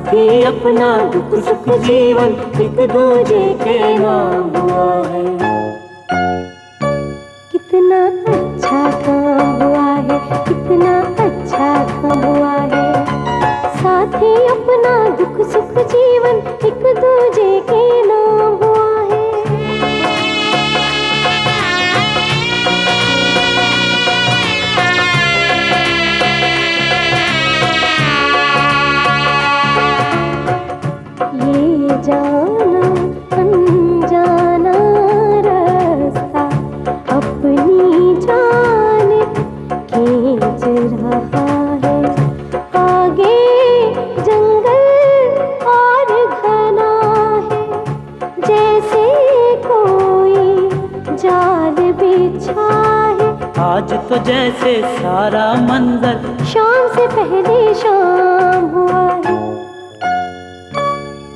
साथी अपना दुख सुख जीवन एक दूजे के नाम हुआ है। कितना अच्छा काम हुआ है, कितना अच्छा काम हुआ है। साथी अपना दुख सुख जीवन एक दूजे के नाम हुआ है। ये जाना अनजाना रास्ता अपनी जान खींच रहा है। आगे जंगल और घना है, जैसे कोई जाल बिछा है। आज तो जैसे सारा मंजर शाम से पहले शाम हुआ है।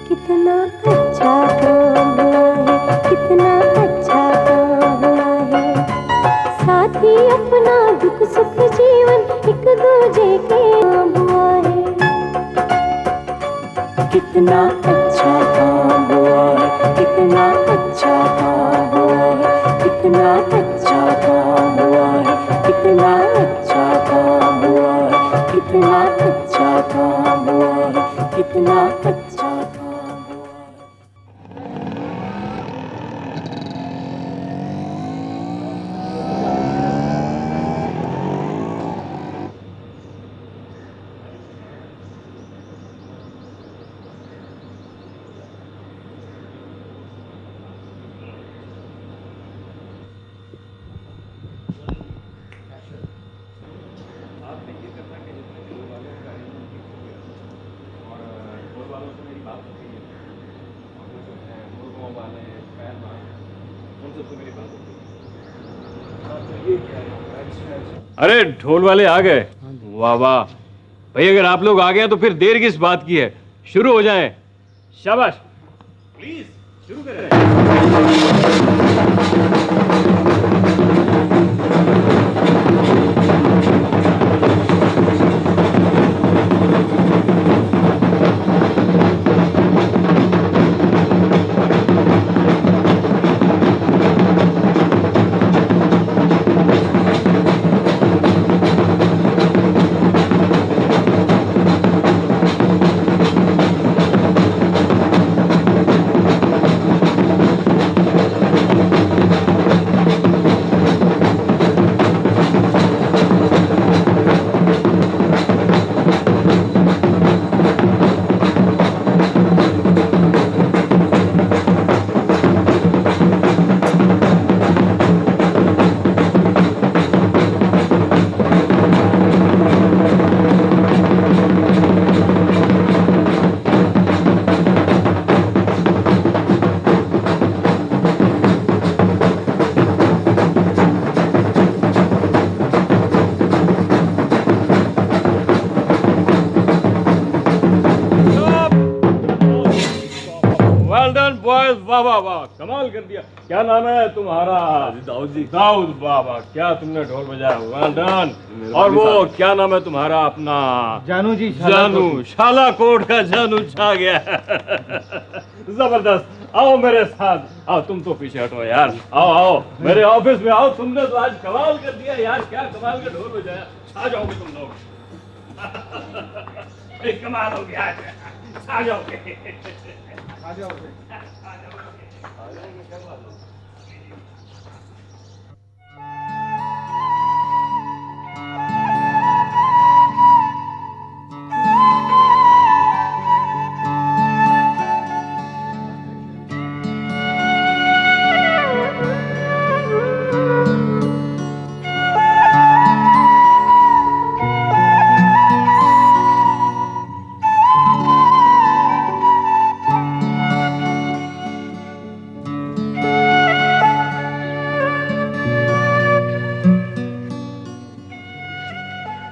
कितना अच्छा काम हुआ है, कितना अच्छा काम हुआ है। साथी अपना दुख सुख जीवन एक दूजे के नाम हुआ है। कितना अच्छा काम हुआ है, कितना अच्छा काम हुआ है, कितना अच्छा काम हुआ है, कितना अच्छा काम हुआ है, कितना अच्छा काम हुआ है, कितना अच्छा काम। अरे ढोल वाले आ गए। वाह वाह भाई, अगर आप लोग आ गए तो फिर देर किस बात की है, शुरू हो जाएं। शाबाश, प्लीज शुरू करें। वाह वाह वाह, कमाल कर दिया। क्या नाम है तुम्हारा? दाऊद जी। दाऊद, वाह वाह, क्या तुमने ढोल बजाया, वेल डन। और वो क्या नाम है तुम्हारा? अपना जानू जी। जानू, शाला कोट का जानू छा गया। जबरदस्त। आओ मेरे साथ, आओ। तुम तो पीछे हटो यार, आओ आओ मेरे ऑफिस में आओ। तुमने तो आज कमाल कर दिया यार, क्या कमाल का ढोल बजाया। छा जाओगे तुम लोग। कमाल हो गया, छा जाओगे। आ जाओगे।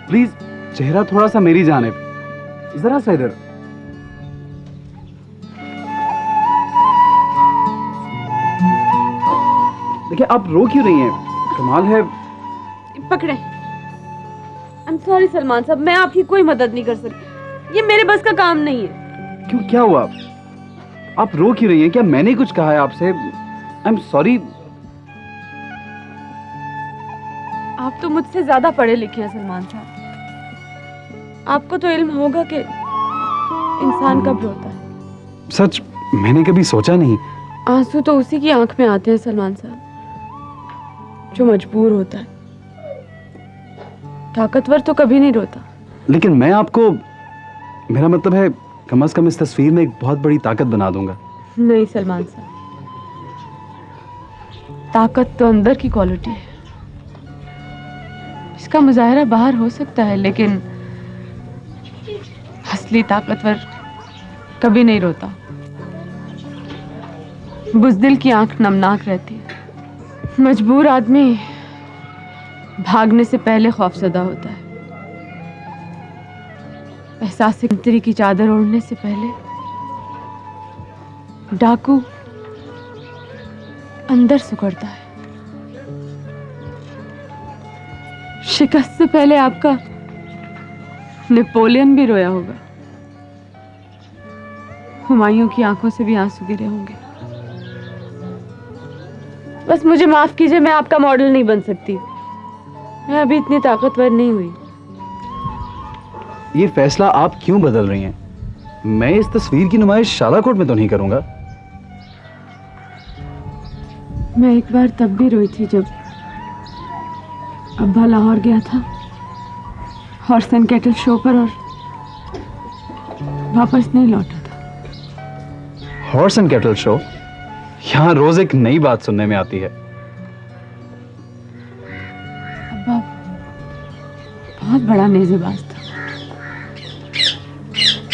प्लीज चेहरा थोड़ा सा मेरी जानिब, जरा सा इधर। देखिए आप रो क्यों रही हैं? कमाल है। पकड़े। आई एम सॉरी सलमान साहब, मैं आपकी कोई मदद नहीं कर सकती, ये मेरे बस का काम नहीं है। क्यों, क्या हुआ? आप रो क्यों रही हैं? क्या मैंने कुछ कहा है आपसे? I am sorry. आप तो मुझसे ज्यादा पढ़े लिखे हैं सलमान साहब। आपको तो इल्म होगा कि इंसान कब रोता है। सच, मैंने कभी सोचा नहीं। आंसू तो उसी की आंख में आते हैं सलमान साहब जो मजबूर होता है। ताकतवर तो कभी नहीं रोता। लेकिन मैं आपको, मेरा मतलब है, कम से कम इस तस्वीर में एक बहुत बड़ी ताकत बना दूंगा। नहीं सलमान साहब, ताकत तो अंदर की क्वालिटी है। इसका मुजाहरा बाहर हो सकता है, लेकिन असली ताकतवर कभी नहीं रोता। बुज़दिल की आंख नमनाक रहती है। मजबूर आदमी भागने से पहले खौफजदा होता है। एहसास गिनती की चादर ओढ़ने से पहले डाकू अंदर सुकड़ता है। शिकस्त से पहले आपका नेपोलियन भी रोया होगा। हुमायूं की आंखों से भी आंसू गिरे होंगे। बस मुझे माफ कीजिए, मैं आपका मॉडल नहीं बन सकती। मैं अभी इतनी ताकतवर नहीं हुई। ये फैसला आप क्यों बदल रही हैं? मैं इस तस्वीर की नुमाइश शालाकोट में तो नहीं करूंगा। मैं एक बार तब भी रोई थी जब अब्बा लाहौर गया था हॉर्स एंड कैटल शो पर और वापस नहीं लौटा था। Horse and cattle show? यहाँ रोज एक नई बात सुनने में आती है। अब्बा बहुत बड़ा नेज़ेबाज था।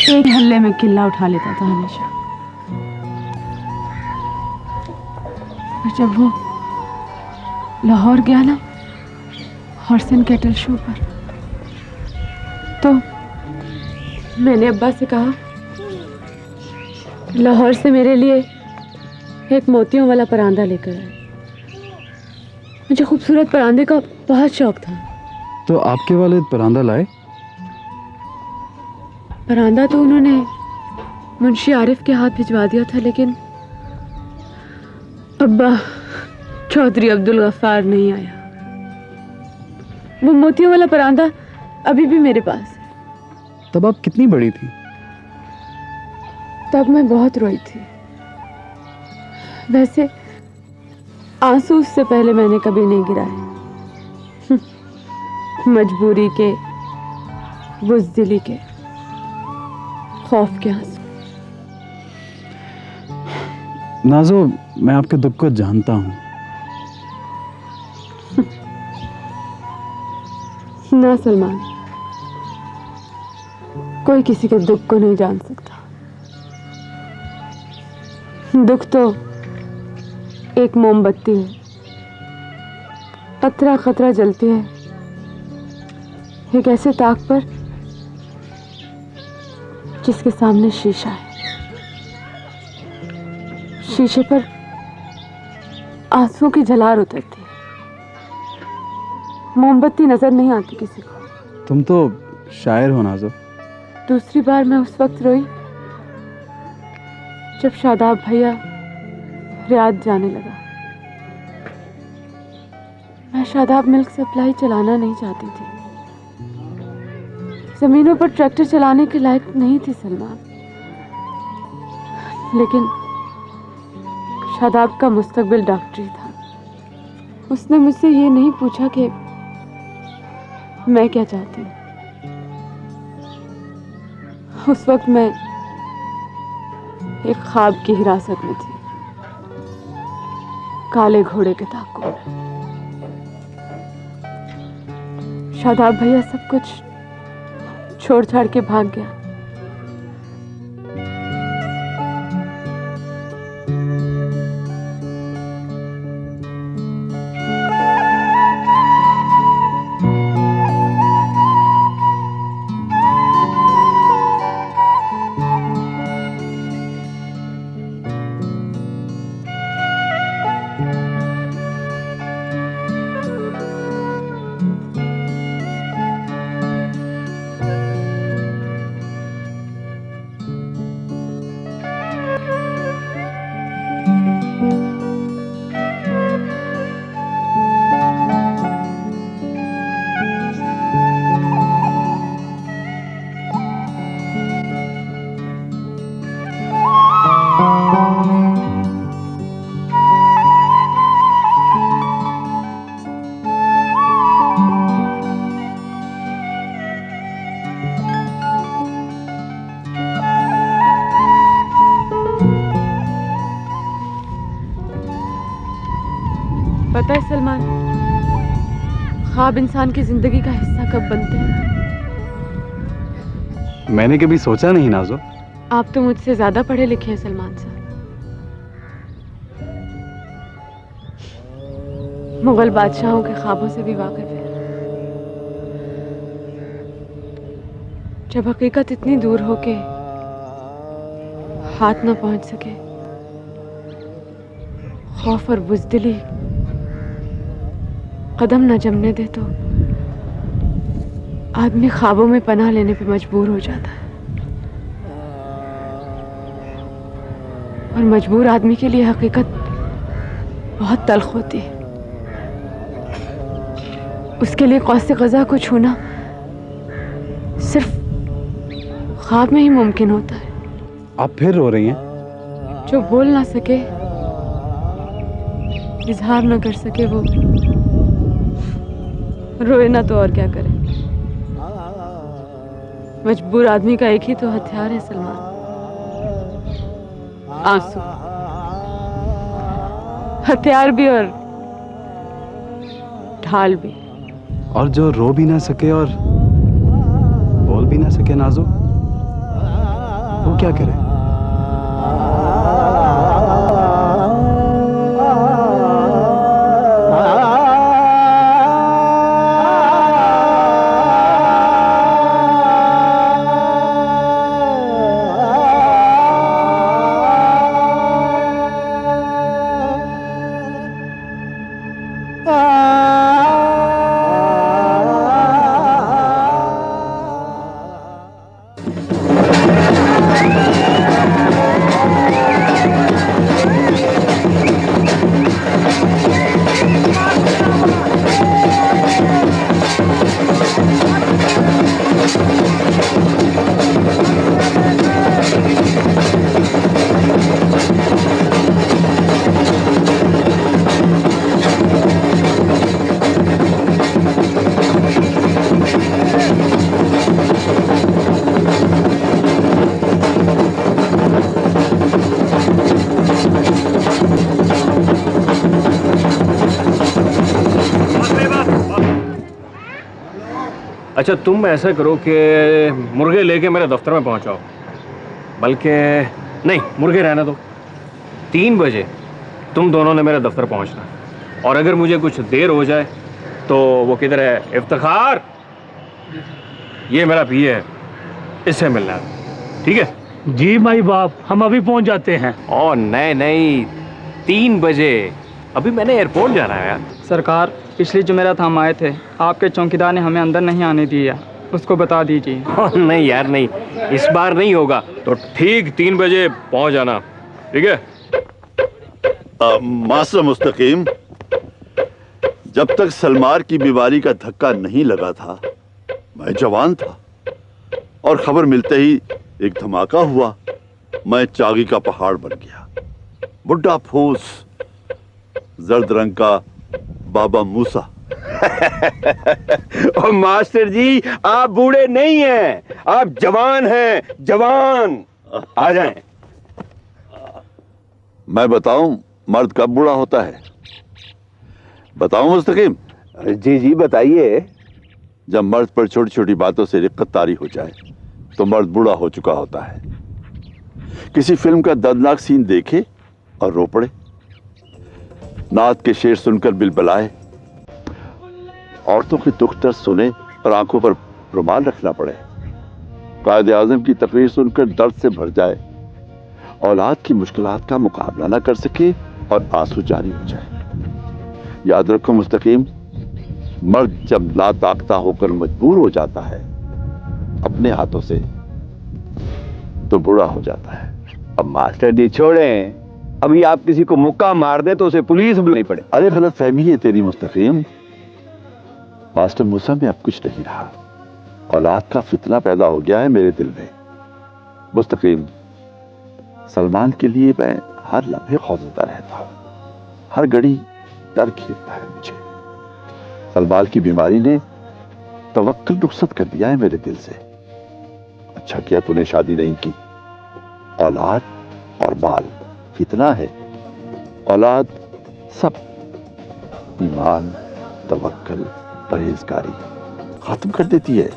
एक हल्ले में किल्ला उठा लेता था हमेशा। और जब वो लाहौर गया ना हॉर्स एंड कैटल शो पर, तो मैंने अब्बा से कहा लाहौर से मेरे लिए एक मोतियों वाला परांदा लेकर आए। मुझे खूबसूरत परांदे का बहुत शौक था। तो आपके वालिद परांदा लाए? परांदा तो उन्होंने मुंशी आरिफ के हाथ भिजवा दिया था, लेकिन अब्बा चौधरी अब्दुल गफ्फार नहीं आया। वो मोतियों वाला परांदा अभी भी मेरे पास है। तब आप कितनी बड़ी थी? तब मैं बहुत रोई थी। वैसे आंसू उससे पहले मैंने कभी नहीं गिराए। मजबूरी के, बुज़दिली के, खौफ के आंसू। नाज़ो, मैं आपके दुख को जानता हूँ। ना सलमान, कोई किसी के दुख को नहीं जान सकता। दुख तो एक मोमबत्ती है, कतरा कतरा जलती है एक ऐसे ताक पर जिसके सामने शीशा है। शीशे पर आंसुओं की झलार उतरती है। मोमबत्ती नजर नहीं आती किसी को। तुम तो शायर हो नाज़ो। दूसरी बार मैं उस वक्त रोई जब शादाब भैया रियाद जाने लगा। मैं शादाब मिल्क सप्लाई चलाना नहीं चाहती थी। जमीनों पर ट्रैक्टर चलाने के लायक नहीं थी सलमान, लेकिन शादाब का मुस्तकबिल डॉक्टरी था। उसने मुझसे ये नहीं पूछा कि मैं क्या चाहती हूँ। उस वक्त मैं एक ख्वाब की हिरासत में थी, काले घोड़े के ताकों में। शादाब भैया सब कुछ छोड़ छाड़ के भाग गया। ख्वाब इंसान की जिंदगी का हिस्सा कब बनते हैं? मैंने कभी सोचा नहीं नाजो। आप तो मुझसे ज्यादा पढ़े लिखे हैं सलमान साहब। मुगल बादशाहों के ख्वाबों से भी वाकिफ है। जब हकीकत इतनी दूर हो के हाथ ना पहुंच सके, खौफ और बुज़दिली कदम न जमने दे, तो आदमी ख्वाबों में पनाह लेने पे मजबूर हो जाता है। और मजबूर आदमी के लिए हकीकत बहुत तल्ख होती है। उसके लिए कौसे क़ज़ा को छूना सिर्फ ख्वाब में ही मुमकिन होता है। आप फिर रो रही हैं? जो बोल ना सके, इजहार ना कर सके, वो रोए ना तो और क्या करे। मजबूर आदमी का एक ही तो हथियार है सलमान, आंसू। हथियार भी और ढाल भी। और जो रो भी ना सके और बोल भी ना सके नाजो, वो क्या करे? अच्छा, तुम ऐसा करो कि मुर्गे लेके मेरे दफ्तर में पहुंचाओ। बल्कि नहीं, मुर्गे रहने दो। 3 बजे तुम दोनों ने मेरे दफ्तर पहुंचना। और अगर मुझे कुछ देर हो जाए तो वो किधर है? इफ्तिखार, ये मेरा पीए है, इससे मिलना है, ठीक है? जी माई बाप, हम अभी पहुंच जाते हैं। और नहीं, 3 बजे। अभी मैंने एयरपोर्ट जाना है यार। सरकार, पिछली जुमेरात हम आए थे, आपके चौकीदार ने हमें अंदर नहीं आने दिया, उसको बता दीजिए। नहीं यार, नहीं, इस बार नहीं होगा। तो ठीक 3 बजे पहुंच जाना, ठीक है? मास्टर मुस्तकीम, जब तक सलमार की बीमारी का धक्का नहीं लगा था, मैं जवान था। और खबर मिलते ही एक धमाका हुआ, मैं चागी का पहाड़ बन गया। बुढ़ा फूस, जर्द रंग का बाबा मूसा। और मास्टर जी, आप बूढ़े नहीं हैं, आप जवान हैं, जवान। आ जाएं। मैं बताऊं मर्द कब बूढ़ा होता है? बताऊं मुस्तकीम? जी जी बताइए। जब मर्द पर छोटी छोटी बातों से रिक्कत तारी हो जाए तो मर्द बूढ़ा हो चुका होता है। किसी फिल्म का दर्दनाक सीन देखे और रो पड़े, नात के शेर सुनकर बिलबलाए, औरतों के दुख दर्द सुने और आंखों पर रुमाल रखना पड़े, कायदे आजम की तकरीर सुनकर दर्द से भर जाए, औलाद की मुश्किलात का मुकाबला न कर सके और आंसू जारी हो जाए। याद रखो मुस्तकीम, मर्द जब लाताकता होकर मजबूर हो जाता है अपने हाथों से, तो बुरा हो जाता है। अब मास्टर जी छोड़ें, अभी आप किसी को मुक्का मार दे तो उसे पुलिस बुलानी पड़े। अरे गलत फहमी है तेरी मुस्तकीम। मास्टर मूसा में अब कुछ नहीं रहा, औलाद का फितना पैदा हो गया है मेरे दिल में। मुस्तकीम, सलमान के लिए मैं हर लम्हे खौफजदा रहता हूँ, हर घड़ी डर घेरता है मुझे। सलमान की बीमारी ने तवक्कुल रुखसत कर दिया है मेरे दिल से। अच्छा किया तूने शादी नहीं की। औलाद और माल फितना है, औलाद सब ईमान, तवक्कुल, परहेजगारी खत्म कर देती है।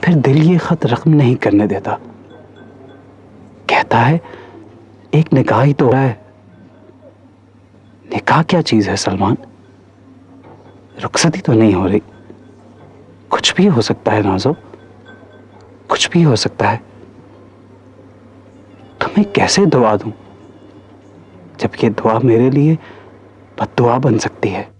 फिर दिल ये खत रकम नहीं करने देता। कहता है एक निकाह ही तो है। निकाह क्या चीज है सलमान? रुखसती तो नहीं हो रही। कुछ भी हो सकता है नाज़ो, कुछ भी हो सकता है। तुम्हें कैसे दुआ दूं जब ये दुआ मेरे लिए बद्दुआ बन सकती है।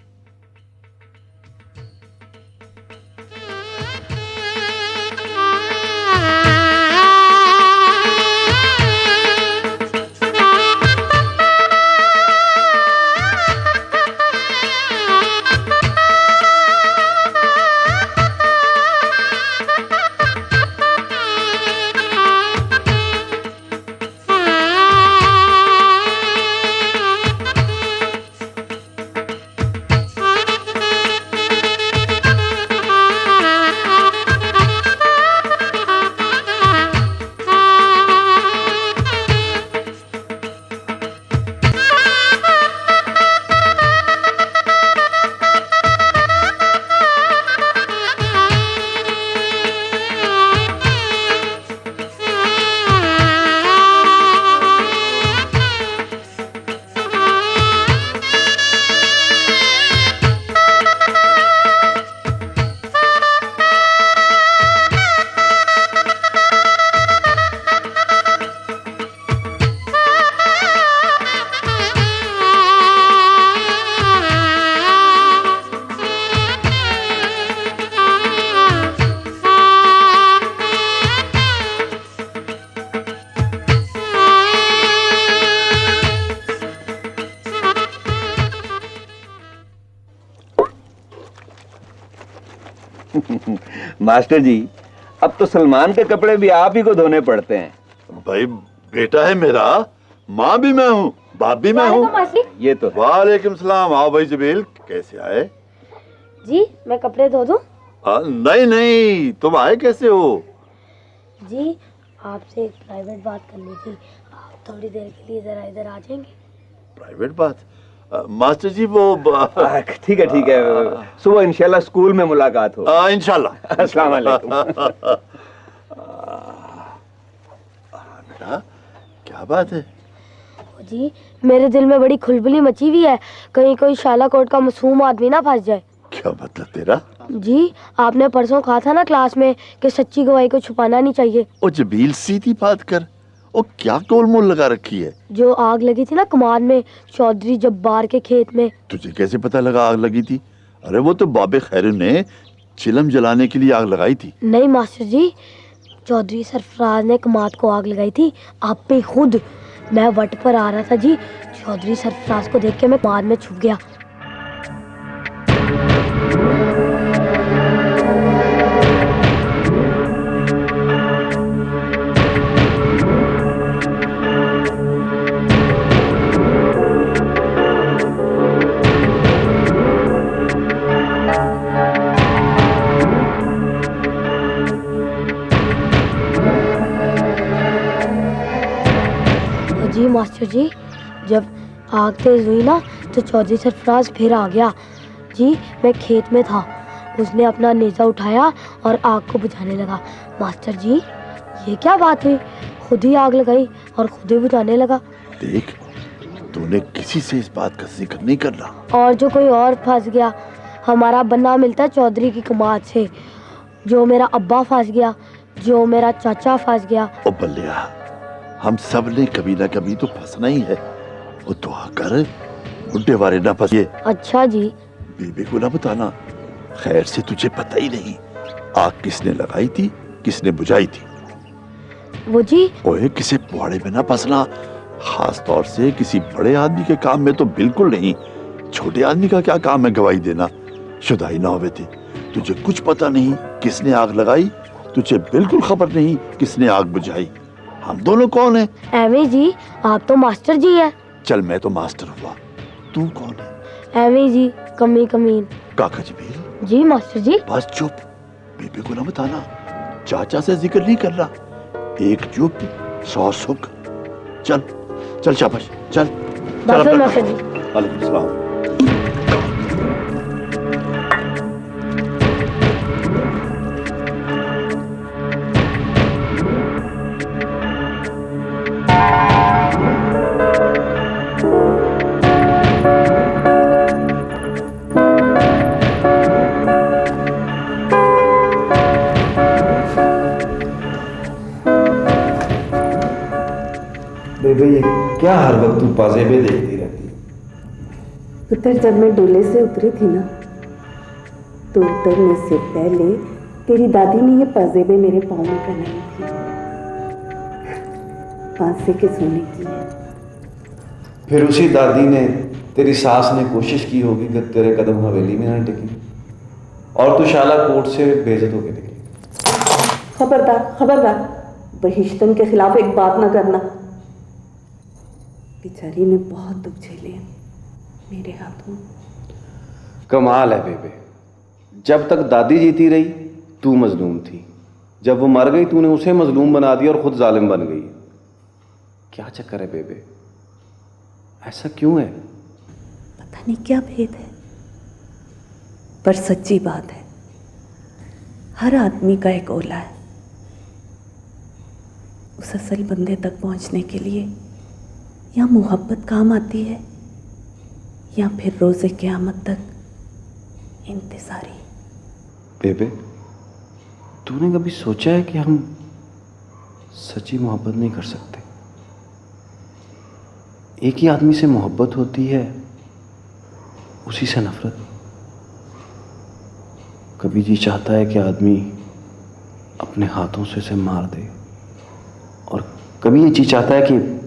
मास्टर जी, अब तो सलमान के कपड़े भी आप ही को धोने पड़ते हैं। भाई बेटा है मेरा, माँ भी मैं हूँ, बाप भी मैं हूँ। ये तो है। वालेकुम सलाम। आओ भाई जबील, कैसे आए? जी मैं कपड़े धो दूं? नहीं नहीं, तुम आए कैसे हो? जी आपसे एक प्राइवेट बात करनी थी, आप थोड़ी देर के लिए जरा इधर आ जाएंगे? प्राइवेट बात? मास्टर जी वो ठीक है ठीक है, सुबह इंशाल्लाह स्कूल में मुलाकात हो। इंशाल्लाह। अस्सलाम वालेकुम। बेटा क्या बात है? जी मेरे दिल में बड़ी खुलबुली मची हुई है, कहीं कोई शालाकोट का मासूम आदमी ना फंस जाए। क्या मतलब तेरा? जी आपने परसों कहा था ना क्लास में कि सच्ची गवाही को छुपाना नहीं चाहिए। ओ जबील सीधी बात कर, ओ क्या गोलमोल लगा रखी है? जो आग लगी थी ना कमान में चौधरी जब्बार के खेत में। तुझे कैसे पता लगा आग लगी थी? अरे वो तो बाबे खैरू ने चिलम जलाने के लिए आग लगाई थी। नहीं मास्टर जी, चौधरी सरफराज ने कमात को आग लगाई थी, आप पे खुद। मैं वट पर आ रहा था जी, चौधरी सरफराज को देख के मैं कमाद में छुप गया। जी मास्टर जी, जब आग तेज हुई ना तो चौधरी सरफराज फिर आ गया। जी मैं खेत में था, उसने अपना नेजा उठाया और आग को बुझाने लगा। मास्टर जी ये क्या बात हुई, खुद ही आग लगाई और खुद ही बुझाने लगा। देख, तूने किसी से इस बात का जिक्र नहीं करना। और जो कोई और फंस गया, हमारा बनना मिलता है चौधरी की कमात से। जो मेरा अब्बा फंस गया, जो मेरा चाचा फंस गया। ओ बल्लिया, हम सब ने कभी ना कभी तो फंसना ही है। वो दुआ कर बुड्ढे वाले ना फंसे। अच्छा जी। बीबी को ना बताना। खैर से तुझे पता ही नहीं आग किसने लगाई थी, किसने बुझाई थी। वो जी ओए किसी पुआड़े में ना फंसना, खास तौर से किसी बड़े आदमी के काम में तो बिल्कुल नहीं। छोटे आदमी का क्या काम है गवाही देना? शुदाई ना होवे थे, तुझे कुछ पता नहीं किसने आग लगाई, तुझे बिल्कुल खबर नहीं किसने आग बुझाई। हम दोनों कौन है? एवे जी, आप तो मास्टर जी है। चल मैं तो मास्टर हुआ, तू कौन है? एवे जी, कमी कमीन। काका जबील। जी मास्टर जी। बस चुप, बीबी को ना बताना, चाचा से जिक्र नहीं करना। एक चुप 100 सुख। चल चल शाबाश, चल बस मास्टर जी। वालेकुम सलाम। बेबे ये क्या हर वक्त तू पाजेबे देखती रहती? पुत्र जब मैं डोले से उतरी थी ना, तो उतरने से पहले तेरी दादी ने ये पाजेबे मेरे पाँव में पहनाई थी। 5 के सोने की है। फिर उसी दादी ने, तेरी सास ने कोशिश की होगी कि तेरे कदम हवेली में ना टिके और तू शाला कोर्ट से बेइज्जत होके निकली। खबरदार खबरदार, बहिश्तन के खिलाफ एक बात ना करना। बेचारी ने बहुत दुख झेले मेरे हाथों। कमाल है बेबे, जब तक दादी जीती रही तू मजलूम थी, जब वो मर गई तूने उसे मजलूम बना दिया और खुद जालिम बन गई। क्या चक्कर है बेबे, ऐसा क्यों है? पता नहीं क्या भेद है, पर सच्ची बात है, हर आदमी का एक ओला है। उस असल बंदे तक पहुंचने के लिए या मोहब्बत काम आती है या फिर रोज़े क़यामत तक इंतज़ारी। बेबे, तूने कभी सोचा है कि हम सच्ची मोहब्बत नहीं कर सकते? एक ही आदमी से मोहब्बत होती है, उसी से नफरत। कभी जी चाहता है कि आदमी अपने हाथों से उसे मार दे, और कभी ये जी चाहता है कि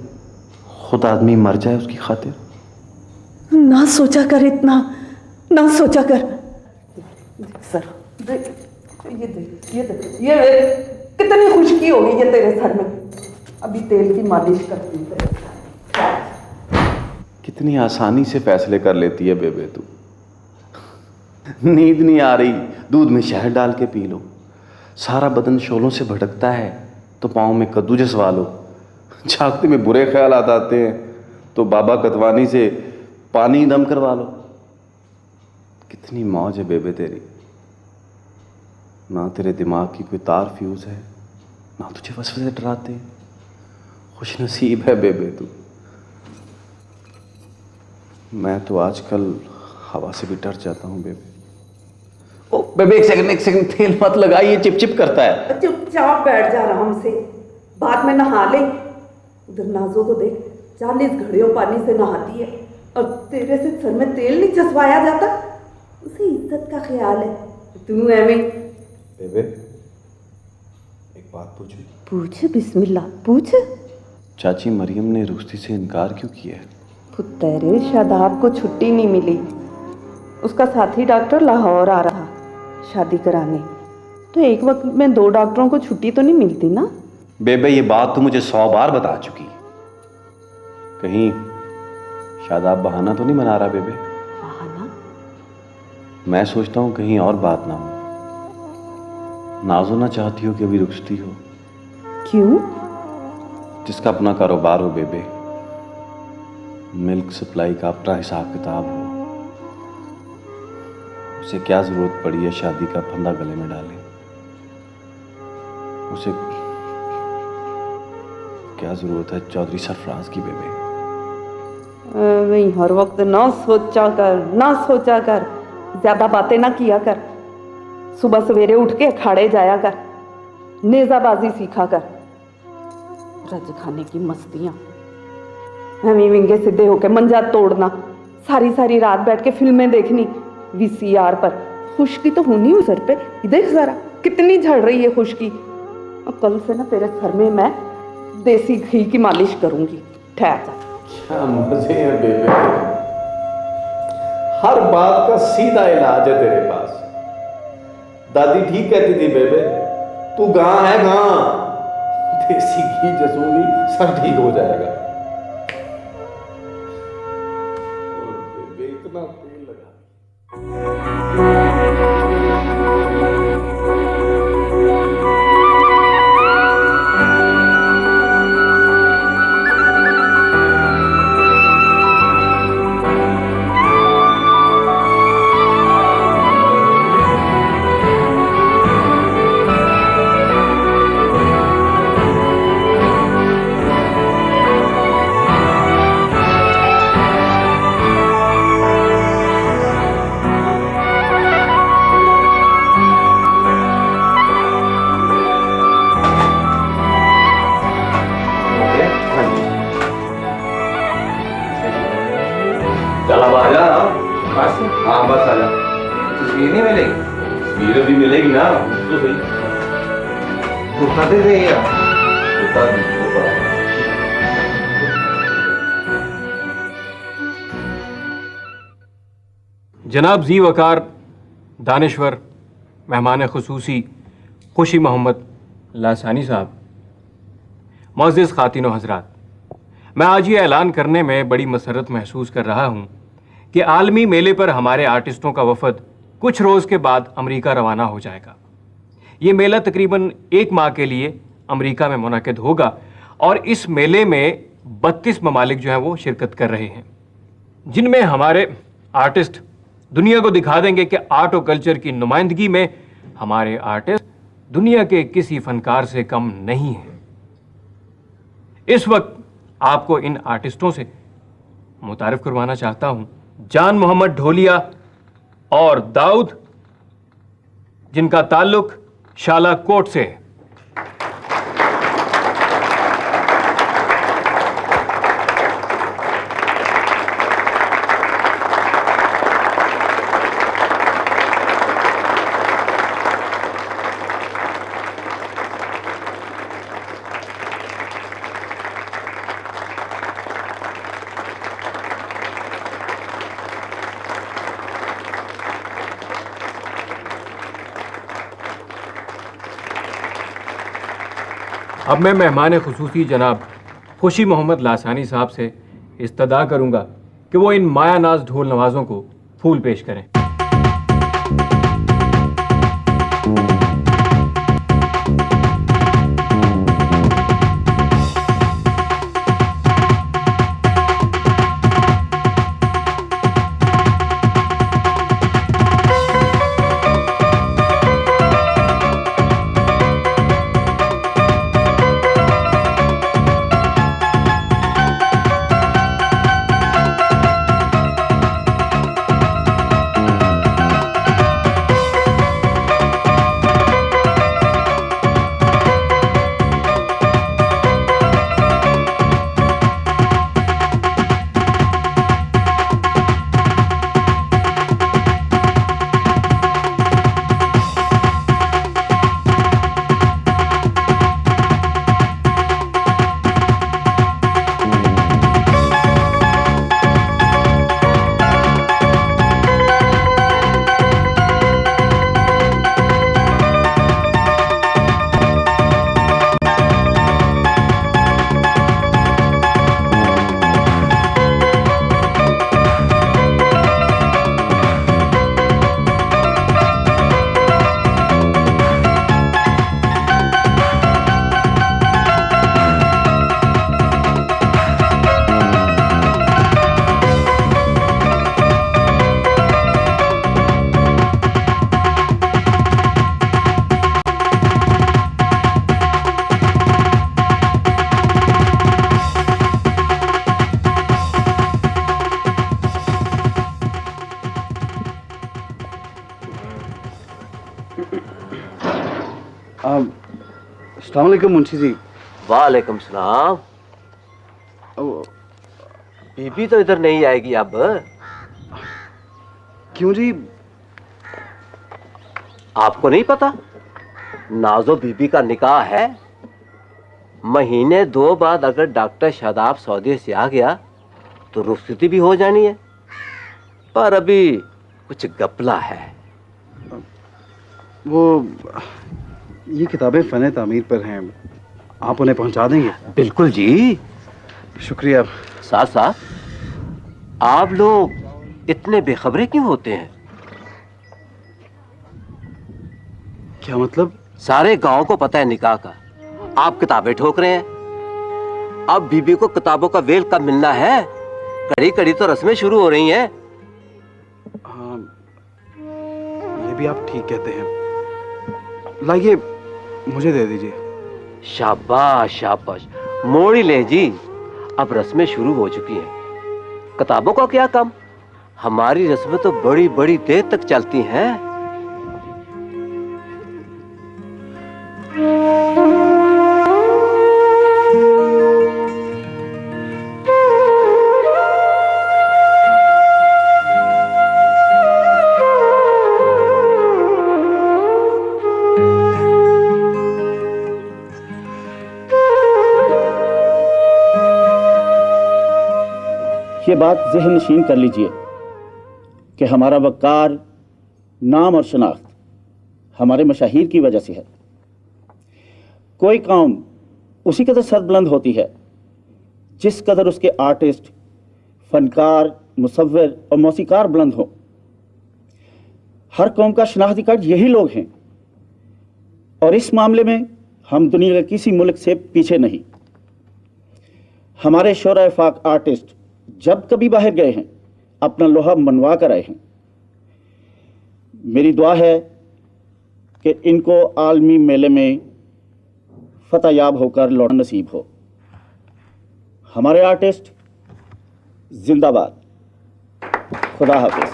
खुद आदमी मर जाए उसकी खातिर। ना सोचा कर इतना, ना सोचा कर। सर ये देख, ये देख, ये देख, कितनी खुशकी होगी ये तेरे सर में। अभी तेल की मालिश करती हूँ तेरे सर। कितनी आसानी से फैसले कर लेती है बेबे तू। नींद नहीं आ रही, दूध में शहद डाल के पी लो। सारा बदन शोलों से भटकता है तो पाँव में कद्दू जसवा लो। जागते में बुरे ख्याल आते हैं तो बाबा कतवानी से पानी दम करवा लो। कितनी मौज है बेबे तेरी। ना तेरे दिमाग की कोई तार फ्यूज है, ना तुझे वसवसे डराते। खुश नसीब है बेबे तू। मैं तो आजकल हवा से भी डर जाता हूँ बेबे। ओ बेबे, एक सेकंड, तेल मत लगाइए, चिप चिप करता है। चुपचाप बैठ जा आराम से, बाद में नहा ले। उधर नाजो को देख, 40 घड़ियों पानी से नहाती है और तेरे से सर में तेल नहीं चसवाया जाता। उसे इज्जत का ख्याल है, तू एवं। बेबे एक बात पूछूं? पूछ, बिस्मिल्लाह पूछ। चाची मरियम ने रुश्ती से इनकार क्यों किया है? पुत्तरे, शादाब को छुट्टी नहीं मिली। उसका साथी डॉक्टर लाहौर आ रहा शादी कराने, तो एक वक्त में 2 डॉक्टरों को छुट्टी तो नहीं मिलती ना। बेबे ये बात तो मुझे 100 बार बता चुकी है। कहीं शादाब बहाना तो नहीं बना रहा बेबे? बहाना? मैं सोचता हूँ कहीं और बात ना हो। नाजो ना चाहती हो कि अभी रुकती हो। क्यों? जिसका अपना कारोबार हो बेबे, मिल्क सप्लाई का अपना हिसाब किताब हो, उसे क्या जरूरत पड़ी है शादी का फंदा गले में डाले? उसे क्या जरूरत है चौधरी सरफराज की बेबे? वही हर वक्त ना सोचा कर, ज्यादा बातें ना किया कर। सुबह सवेरे उठ के अखाड़े जाया कर, नेजाबाजी सीखा कर। रज खाने की मस्तियां, हमें विंगे सीधे होके मंजा तोड़ना, सारी सारी रात बैठ के फिल्में देखनी वीसीआर पर। खुशकी तो होनी हो सर पे, देख जरा कितनी झड़ रही है खुशकी। और कल से ना तेरे सर में मैं देसी घी की मालिश करूंगी। ठहर जा। क्या मजे हैं बेबे, हर बात का सीधा इलाज है तेरे पास। दादी ठीक कहती थी बेबे, तू गां है गां, देसी घी जसूंगी सब ठीक हो जाएगा। और बेबे इतना तेल लगा। चला अब आजा। बस हाँ बस आजा। तस्वीर नहीं मिलेगी? तस्वीर भी मिलेगी ना, तो सही। दे यार, जनाब जी वकार, दानिश्वर, मेहमान खुसूसी खुशी मोहम्मद लासानी साहब, मुअज़्ज़िज़ ख़ातिन व हज़रात, मैं आज ये ऐलान करने में बड़ी मसरत महसूस कर रहा हूँ कि आलमी मेले पर हमारे आर्टिस्टों का वफ़द कुछ रोज़ के बाद अमेरिका रवाना हो जाएगा। ये मेला तकरीबन 1 माह के लिए अमेरिका में मुनक़िद होगा और इस मेले में 32 ममालिक जो हैं वो शिरकत कर रहे हैं, जिनमें हमारे आर्टिस्ट दुनिया को दिखा देंगे कि आर्ट और कल्चर की नुमाइंदगी में हमारे आर्टिस्ट दुनिया के किसी फनकार से कम नहीं हैं। इस वक्त आपको इन आर्टिस्टों से मुतारिफ करवाना चाहता हूं। जान मोहम्मद ढोलिया और दाऊद, जिनका ताल्लुक शालाकोट से है। अब मैं मेहमान खुसूसी जनाब खुशी मोहम्मद लासानी साहब से इस्तदा करूंगा कि वो इन मायानाज ढोल नवाजों को फूल पेश करें। अस्सलाम वालेकुम मुंशी जी। वालेकुम सलाम। बीबी तो इधर नहीं आएगी अब। क्यों जी? आपको नहीं पता नाजो बीबी का निकाह है। महीने 2 बाद अगर डॉक्टर शादाब सौदे से आ गया तो रुखसती भी हो जानी है, पर अभी कुछ गपला है। वो ये किताबें फ़न तामीर पर हैं, आप उन्हें पहुंचा देंगे? बिल्कुल जी। शुक्रिया। साथ साथ आप लोग इतने बेखबरे क्यों होते हैं? क्या मतलब? सारे गांव को पता है निकाह का, आप किताबें ठोक रहे हैं। अब बीबी को किताबों का वेल कब मिलना है? कड़ी कड़ी तो रस्में शुरू हो रही हैं। हाँ, ये भी आप ठीक कहते हैं। लाइए मुझे दे दीजिए। शाबाश शाबाश, मोड़ी ले जी। अब रस्में शुरू हो चुकी हैं, किताबों का क्या कम। हमारी रस्में तो बड़ी बड़ी देर तक चलती हैं। ये बात ज़हन नशीन कर लीजिए कि हमारा वक़ार, नाम और शनाख्त हमारे मशाहिर की वजह से है। कोई कौम उसी कदर सरबुलंद होती है जिस कदर उसके आर्टिस्ट, फनकार, मुसव्विर और मौसीकार बुलंद हों। हर कौम का शनाख्ती कार्ड यही लोग हैं, और इस मामले में हम दुनिया के किसी मुल्क से पीछे नहीं। हमारे शोरा फाक आर्टिस्ट जब कभी बाहर गए हैं अपना लोहा मनवा कर आए हैं। मेरी दुआ है कि इनको आलमी मेले में फतहयाब होकर लौटना नसीब हो। हमारे आर्टिस्ट जिंदाबाद। खुदा हाफिज।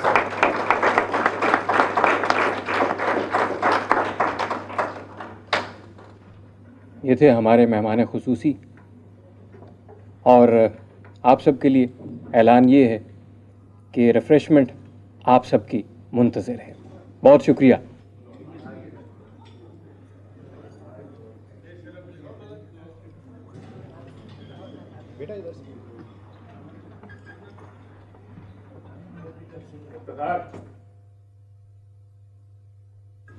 ये थे हमारे मेहमान खुसूसी, और आप सबके लिए ऐलान ये है कि रिफ़्रेशमेंट आप सबकी मुंतज़िर है। बहुत शुक्रिया।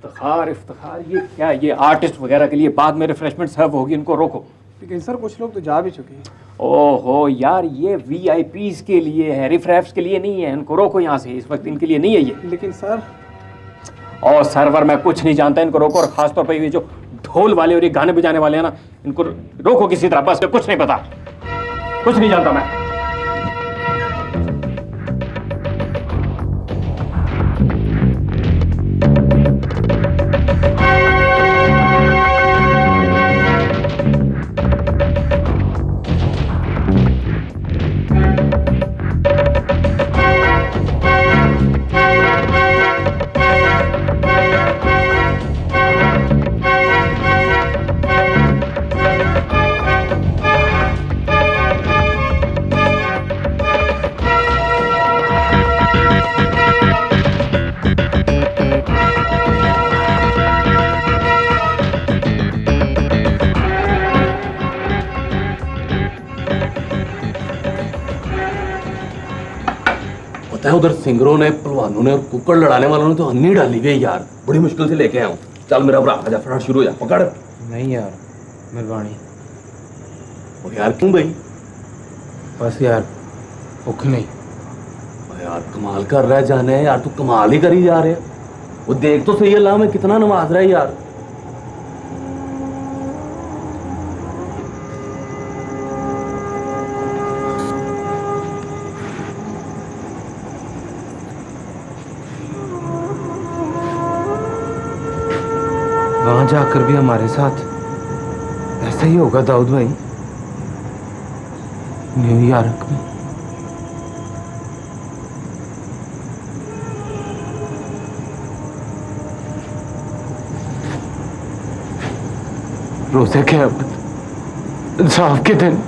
इफ्तिखार इफ्तिखार, ये क्या, ये आर्टिस्ट वगैरह के लिए बाद में रिफ्रेशमेंट सर्व होगी, इनको रोको। लेकिन सर कुछ लोग तो जा भी चुके हैं। ओहो यार, ये वीआईपीज के लिए है, रिफ्रेफ्स के लिए नहीं है, इनको रोको यहाँ से, इस वक्त इनके लिए नहीं है ये। लेकिन सर, और सर्वर मैं कुछ नहीं जानता, इनको रोको। और खासतौर पर ये जो ढोल वाले और ये गाने बजाने वाले हैं ना, इनको रोको किसी तरह, बस कुछ नहीं पता, कुछ नहीं जानता मैं। पता है उधर सिंगरों ने, पहलवानों ने और कुक्कड़ लड़ाने वालों ने तो अन्नी डाली गई यार, बड़ी मुश्किल से लेके आया हूँ। चल मेरा भरा, आजा फटाफट शुरू हो जा, पकड़। नहीं यार मेहरबानी। और यार क्यों भाई? बस यार भूख नहीं। यार कमाल कर रहा है जाने यार, तू कमाल ही करी जा रहे है। वो देख तो सही अल्लाह में कितना नमाज रहा है यार। वहां जाकर भी हमारे साथ ऐसा ही होगा दाऊद भाई, न्यूयॉर्क में। रोज़े के अब इंसाफ के दिन